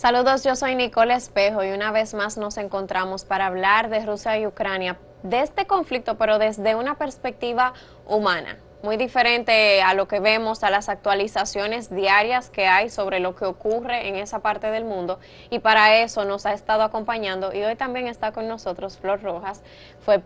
Saludos, yo soy Nicole Espejo y una vez más nos encontramos para hablar de Rusia y Ucrania, de este conflicto, pero desde una perspectiva humana, muy diferente a lo que vemos, a las actualizaciones diarias que hay sobre lo que ocurre en esa parte del mundo. Y para eso nos ha estado acompañando y hoy también está con nosotros Flor Rojas. Fue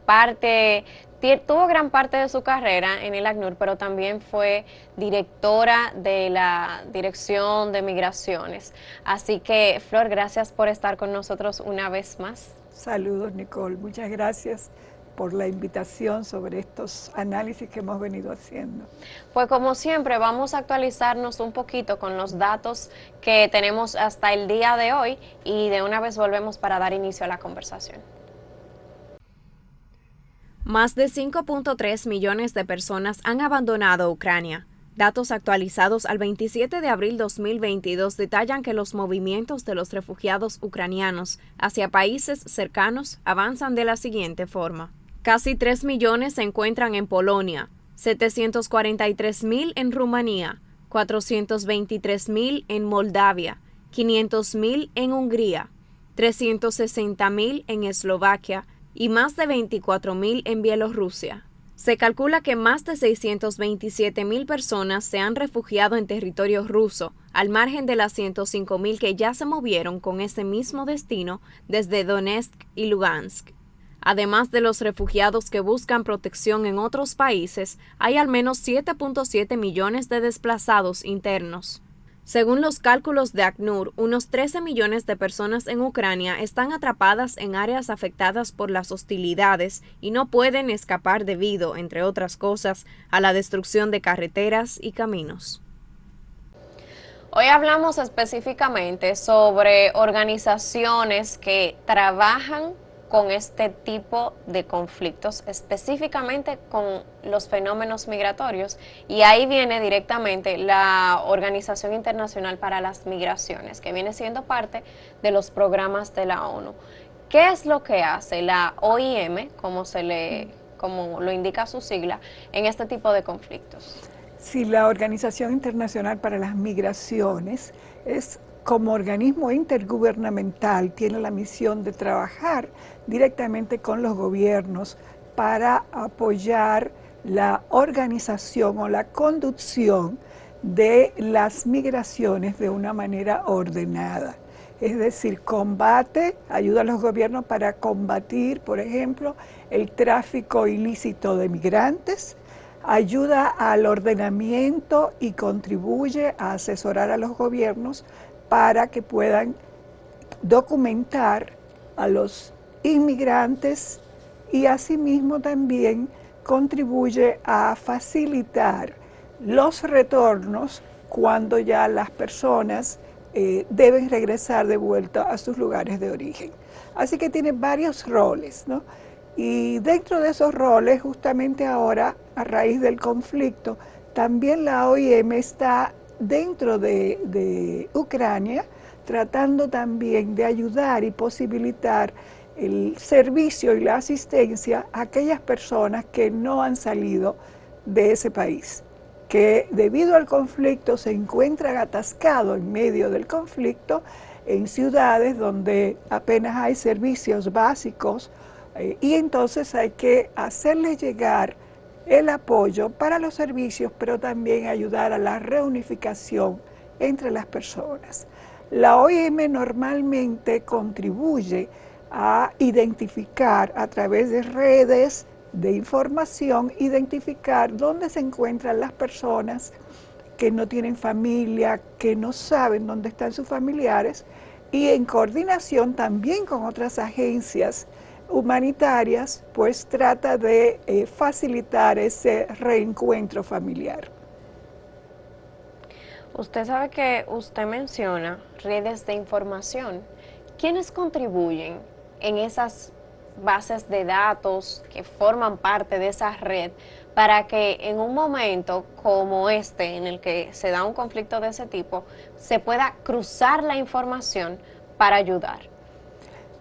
tuvo gran parte de su carrera en el ACNUR, pero también fue directora de la Dirección de Migraciones. Así que, Flor, gracias por estar con nosotros una vez más. Saludos, Nicole. Muchas gracias por la invitación sobre estos análisis que hemos venido haciendo. Pues como siempre, vamos a actualizarnos un poquito con los datos que tenemos hasta el día de hoy y de una vez volvemos para dar inicio a la conversación. Más de 5.3 millones de personas han abandonado Ucrania. Datos actualizados al 27 de abril 2022 detallan que los movimientos de los refugiados ucranianos hacia países cercanos avanzan de la siguiente forma. Casi 3 millones se encuentran en Polonia, 743.000 en Rumanía, 423.000 en Moldavia, 500.000 en Hungría, 360.000 en Eslovaquia y más de 24.000 en Bielorrusia. Se calcula que más de 627.000 personas se han refugiado en territorio ruso, al margen de las 105.000 que ya se movieron con ese mismo destino desde Donetsk y Lugansk. Además de los refugiados que buscan protección en otros países, hay al menos 7.7 millones de desplazados internos. Según los cálculos de ACNUR, unos 13 millones de personas en Ucrania están atrapadas en áreas afectadas por las hostilidades y no pueden escapar debido, entre otras cosas, a la destrucción de carreteras y caminos. Hoy hablamos específicamente sobre organizaciones que trabajan con este tipo de conflictos, específicamente con los fenómenos migratorios, y ahí viene directamente la Organización Internacional para las Migraciones, que viene siendo parte de los programas de la ONU. ¿Qué es lo que hace la OIM, como lo indica su sigla, en este tipo de conflictos? Sí, la Organización Internacional para las Migraciones es como organismo intergubernamental, tiene la misión de trabajar directamente con los gobiernos para apoyar la organización o la conducción de las migraciones de una manera ordenada. Es decir, ayuda a los gobiernos para combatir, por ejemplo, el tráfico ilícito de migrantes, ayuda al ordenamiento y contribuye a asesorar a los gobiernos para que puedan documentar a los inmigrantes y asimismo también contribuye a facilitar los retornos cuando ya las personas deben regresar de vuelta a sus lugares de origen. Así que tiene varios roles, ¿no? Y dentro de esos roles, justamente ahora, a raíz del conflicto, también la OIM está dentro de Ucrania, tratando también de ayudar y posibilitar el servicio y la asistencia a aquellas personas que no han salido de ese país, que debido al conflicto se encuentran atascados en medio del conflicto en ciudades donde apenas hay servicios básicos y entonces hay que hacerles llegar el apoyo para los servicios, pero también ayudar a la reunificación entre las personas. La OIM normalmente contribuye a identificar a través de redes de información, identificar dónde se encuentran las personas que no tienen familia, que no saben dónde están sus familiares, y en coordinación también con otras agencias humanitarias, pues trata de facilitar ese reencuentro familiar. Usted sabe que usted menciona redes de información. ¿Quiénes contribuyen en esas bases de datos que forman parte de esa red para que en un momento como este, en el que se da un conflicto de ese tipo, se pueda cruzar la información para ayudar?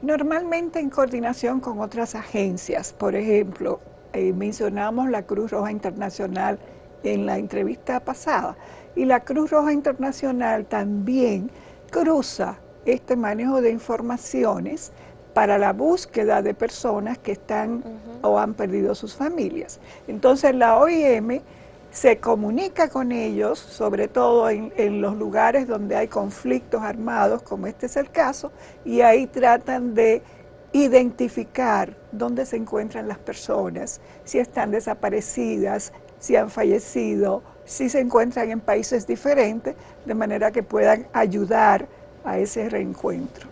Normalmente en coordinación con otras agencias, por ejemplo, mencionamos la Cruz Roja Internacional en la entrevista pasada, y la Cruz Roja Internacional también cruza este manejo de informaciones para la búsqueda de personas que están o han perdido sus familias. Entonces la OIM se comunica con ellos, sobre todo en los lugares donde hay conflictos armados, como este es el caso, y ahí tratan de identificar dónde se encuentran las personas, si están desaparecidas, si han fallecido, si se encuentran en países diferentes, de manera que puedan ayudar a ese reencuentro.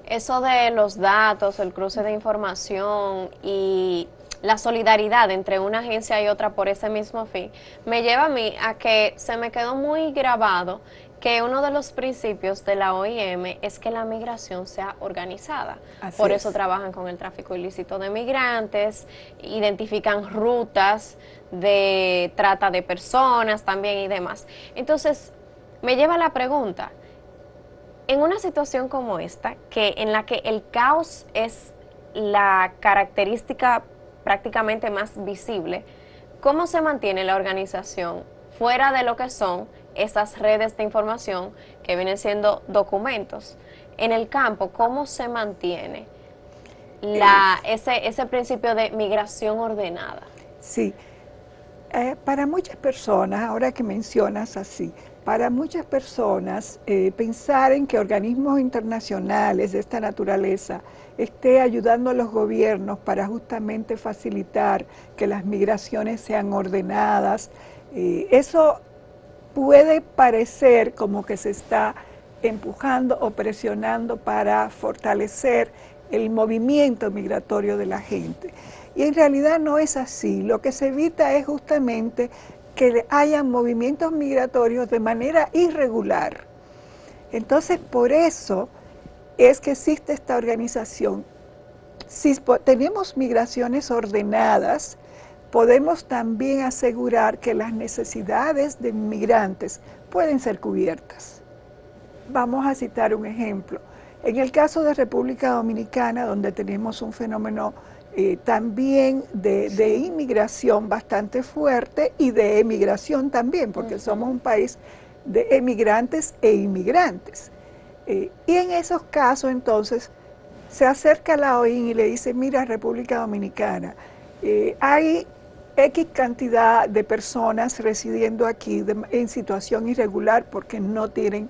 Eso de los datos, el cruce de información y la solidaridad entre una agencia y otra por ese mismo fin, me lleva a mí a que se me quedó muy grabado que uno de los principios de la OIM es que la migración sea organizada. Por eso trabajan con el tráfico ilícito de migrantes, identifican rutas de trata de personas también y demás. Entonces, me lleva a la pregunta, en una situación como esta, en la que el caos es la característica prácticamente más visible, ¿cómo se mantiene la organización fuera de lo que son esas redes de información que vienen siendo documentos? En el campo, ¿cómo se mantiene ese principio de migración ordenada? Sí, para muchas personas, ahora que mencionas así, para muchas personas pensar en que organismos internacionales de esta naturaleza esté ayudando a los gobiernos para justamente facilitar que las migraciones sean ordenadas, eso puede parecer como que se está empujando o presionando para fortalecer el movimiento migratorio de la gente. Y en realidad no es así. Lo que se evita es justamente que haya movimientos migratorios de manera irregular. Entonces, por eso es que existe esta organización. Si tenemos migraciones ordenadas, podemos también asegurar que las necesidades de inmigrantes pueden ser cubiertas. Vamos a citar un ejemplo. En el caso de República Dominicana, donde tenemos un fenómeno también de inmigración bastante fuerte y de emigración también, porque somos un país de emigrantes e inmigrantes. Y en esos casos, entonces, se acerca a la OIM y le dice, mira, República Dominicana, hay X cantidad de personas residiendo aquí en situación irregular porque no tienen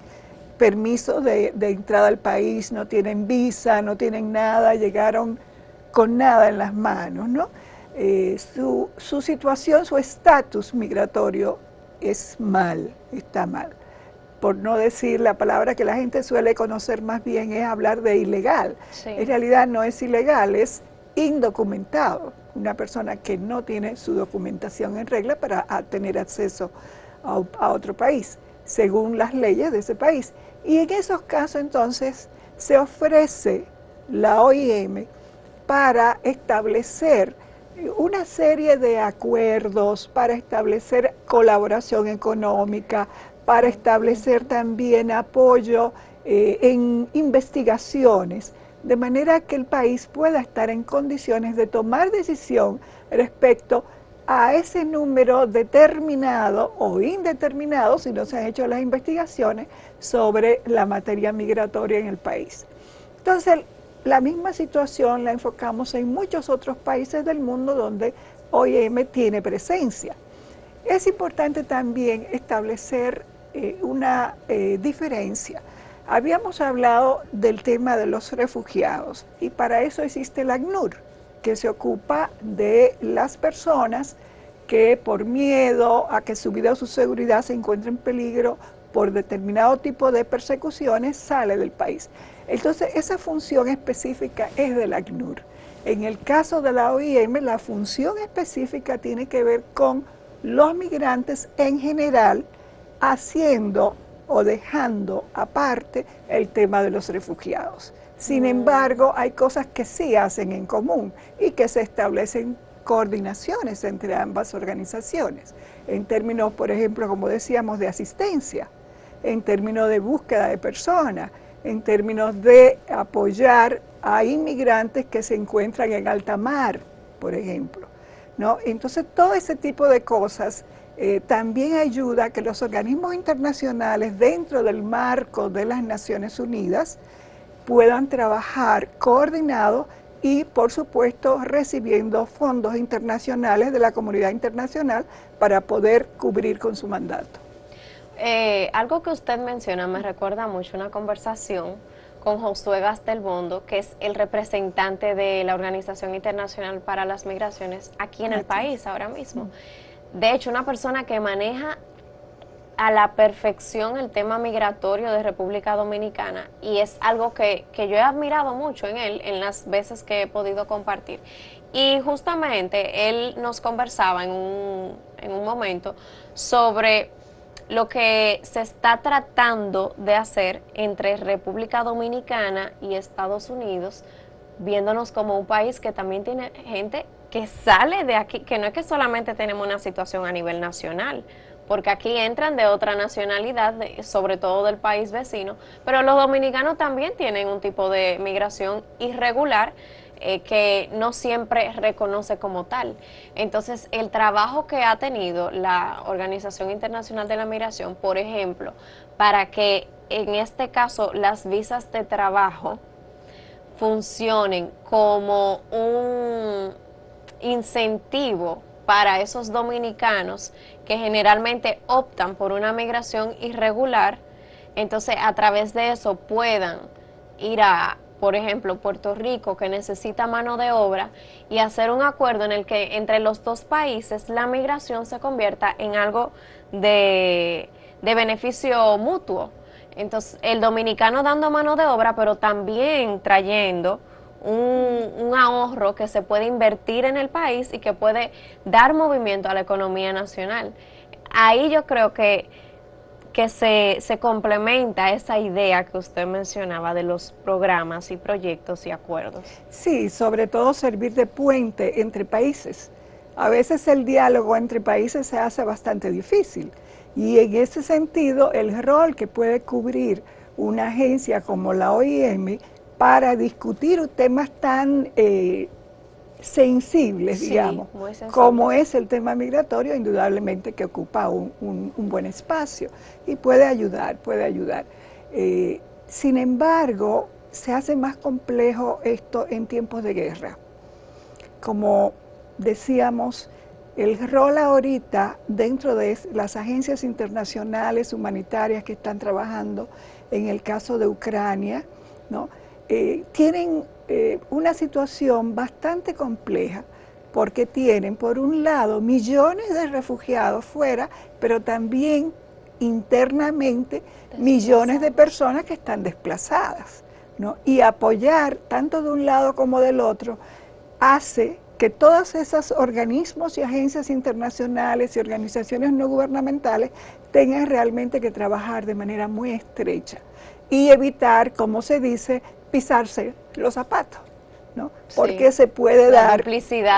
permiso de entrada al país, no tienen visa, no tienen nada, llegaron con nada en las manos, ¿no? Su situación, su estatus migratorio está mal. Por no decir la palabra que la gente suele conocer más bien es hablar de ilegal. Sí. En realidad no es ilegal, es indocumentado. Una persona que no tiene su documentación en regla para tener acceso a otro país, según las leyes de ese país. Y en esos casos entonces se ofrece la OIM para establecer una serie de acuerdos, para establecer colaboración económica, para establecer también apoyo en investigaciones, de manera que el país pueda estar en condiciones de tomar decisión respecto a ese número determinado o indeterminado, si no se han hecho las investigaciones, sobre la materia migratoria en el país. Entonces, la misma situación la enfocamos en muchos otros países del mundo donde OIM tiene presencia. Es importante también establecer una diferencia. Habíamos hablado del tema de los refugiados y para eso existe el ACNUR, que se ocupa de las personas que por miedo a que su vida o su seguridad se encuentre en peligro por determinado tipo de persecuciones, sale del país. Entonces, esa función específica es del ACNUR. En el caso de la OIM, la función específica tiene que ver con los migrantes en general, haciendo o dejando aparte el tema de los refugiados. Sin embargo, hay cosas que sí hacen en común y que se establecen coordinaciones entre ambas organizaciones, en términos, por ejemplo, como decíamos, de asistencia, en términos de búsqueda de personas, en términos de apoyar a inmigrantes que se encuentran en alta mar, por ejemplo, ¿no? Entonces, todo ese tipo de cosas también ayuda a que los organismos internacionales dentro del marco de las Naciones Unidas puedan trabajar coordinados y, por supuesto, recibiendo fondos internacionales de la comunidad internacional para poder cubrir con su mandato. Algo que usted menciona me recuerda mucho una conversación con Josué Gastelbondo, que es el representante de la Organización Internacional para las Migraciones aquí en el país ahora mismo. De hecho, una persona que maneja a la perfección el tema migratorio de República Dominicana, y es algo que yo he admirado mucho en él en las veces que he podido compartir. Y justamente él nos conversaba en un momento sobre lo que se está tratando de hacer entre República Dominicana y Estados Unidos, viéndonos como un país que también tiene gente que sale de aquí, que no es que solamente tenemos una situación a nivel nacional, porque aquí entran de otra nacionalidad, sobre todo del país vecino, pero los dominicanos también tienen un tipo de migración irregular que no siempre reconoce como tal. Entonces, el trabajo que ha tenido la Organización Internacional de la Migración, por ejemplo, para que en este caso las visas de trabajo funcionen como un incentivo para esos dominicanos que generalmente optan por una migración irregular, entonces a través de eso puedan ir a, por ejemplo, Puerto Rico, que necesita mano de obra, y hacer un acuerdo en el que entre los dos países la migración se convierta en algo de beneficio mutuo. Entonces, el dominicano dando mano de obra, pero también trayendo un ahorro que se puede invertir en el país y que puede dar movimiento a la economía nacional. Ahí yo creo que se complementa esa idea que usted mencionaba de los programas y proyectos y acuerdos. Sí, sobre todo servir de puente entre países. A veces el diálogo entre países se hace bastante difícil y en ese sentido el rol que puede cubrir una agencia como la OIM para discutir temas tan sensibles, Sí, digamos, muy sensibles, como es el tema migratorio, indudablemente que ocupa un buen espacio y puede ayudar, puede ayudar. Sin embargo, se hace más complejo esto en tiempos de guerra. Como decíamos, el rol ahorita dentro de las agencias internacionales humanitarias que están trabajando en el caso de Ucrania, ¿no? Tienen una situación bastante compleja porque tienen, por un lado, millones de refugiados fuera, pero también internamente millones de personas que están desplazadas, ¿no? Y apoyar tanto de un lado como del otro hace que todos esos organismos y agencias internacionales y organizaciones no gubernamentales tengan realmente que trabajar de manera muy estrecha y evitar, como se dice, pisarse los zapatos, ¿no? Porque se puede dar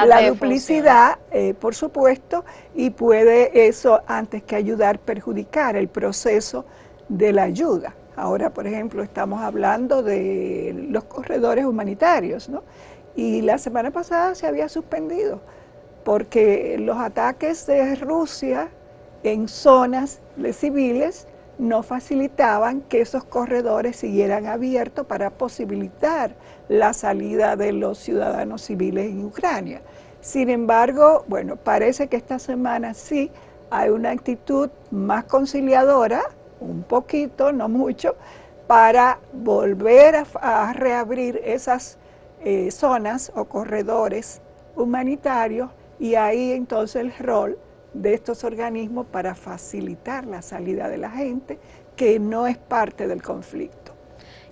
la duplicidad, por supuesto, y puede eso, antes que ayudar, perjudicar el proceso de la ayuda. Ahora, por ejemplo, estamos hablando de los corredores humanitarios, ¿no? Y la semana pasada se había suspendido porque los ataques de Rusia en zonas de civiles no facilitaban que esos corredores siguieran abiertos para posibilitar la salida de los ciudadanos civiles en Ucrania. Sin embargo, bueno, parece que esta semana sí hay una actitud más conciliadora, un poquito, no mucho, para volver a reabrir esas zonas o corredores humanitarios, y ahí entonces el rol de estos organismos para facilitar la salida de la gente que no es parte del conflicto.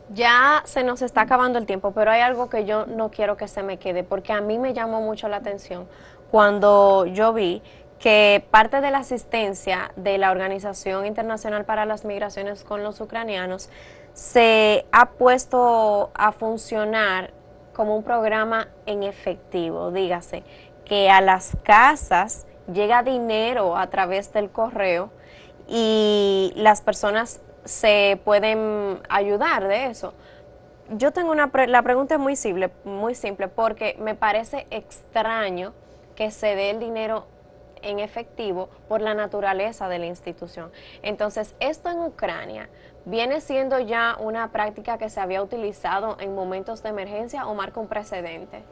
Ya se nos está acabando el tiempo, pero hay algo que yo no quiero que se me quede, porque a mí me llamó mucho la atención cuando yo vi que parte de la asistencia de la Organización Internacional para las Migraciones con los ucranianos se ha puesto a funcionar como un programa en efectivo, dígase, que a las casas llega dinero a través del correo y las personas se pueden ayudar de eso. Yo tengo la pregunta es muy simple, porque me parece extraño que se dé el dinero en efectivo por la naturaleza de la institución. Entonces, esto en Ucrania viene siendo ya una práctica que se había utilizado en momentos de emergencia o marca un precedente.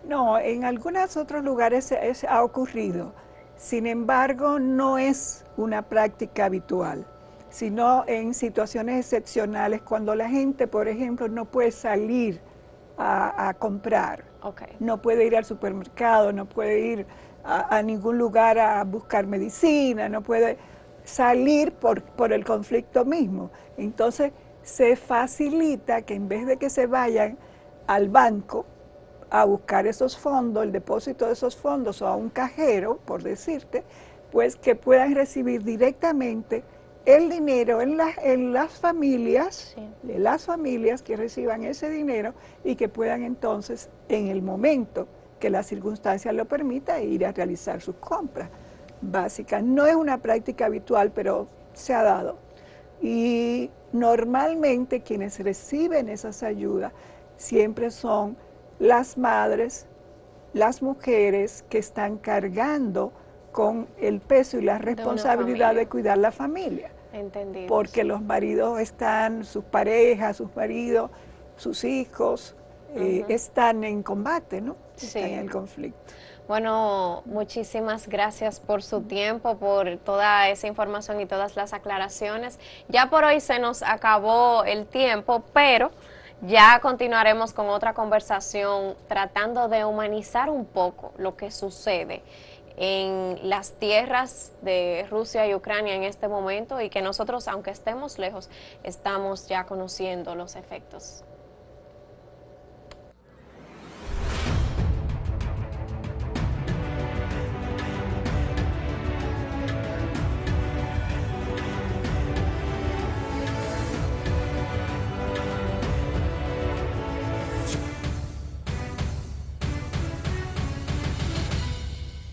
No, en algunos otros lugares ha ocurrido. Sin embargo, no es una práctica habitual, sino en situaciones excepcionales, cuando la gente, por ejemplo, no puede salir a comprar, no puede ir al supermercado, no puede ir a ningún lugar a buscar medicina, no puede salir por el conflicto mismo. Entonces, se facilita que en vez de que se vayan al banco a buscar esos fondos, el depósito de esos fondos o a un cajero, por decirte, pues que puedan recibir directamente el dinero en las familias, de las familias que reciban ese dinero y que puedan entonces, en el momento que la circunstancia lo permita, ir a realizar sus compras básicas. No es una práctica habitual, pero se ha dado. Y normalmente quienes reciben esas ayudas siempre son las madres, las mujeres que están cargando con el peso y la responsabilidad de cuidar la familia. Entendido. Porque los maridos están, sus parejas, sus maridos, sus hijos, están en combate, ¿no? Están en el conflicto. Bueno, muchísimas gracias por su tiempo, por toda esa información y todas las aclaraciones. Ya por hoy se nos acabó el tiempo, pero ya continuaremos con otra conversación tratando de humanizar un poco lo que sucede en las tierras de Rusia y Ucrania en este momento y que nosotros, aunque estemos lejos, estamos ya conociendo los efectos.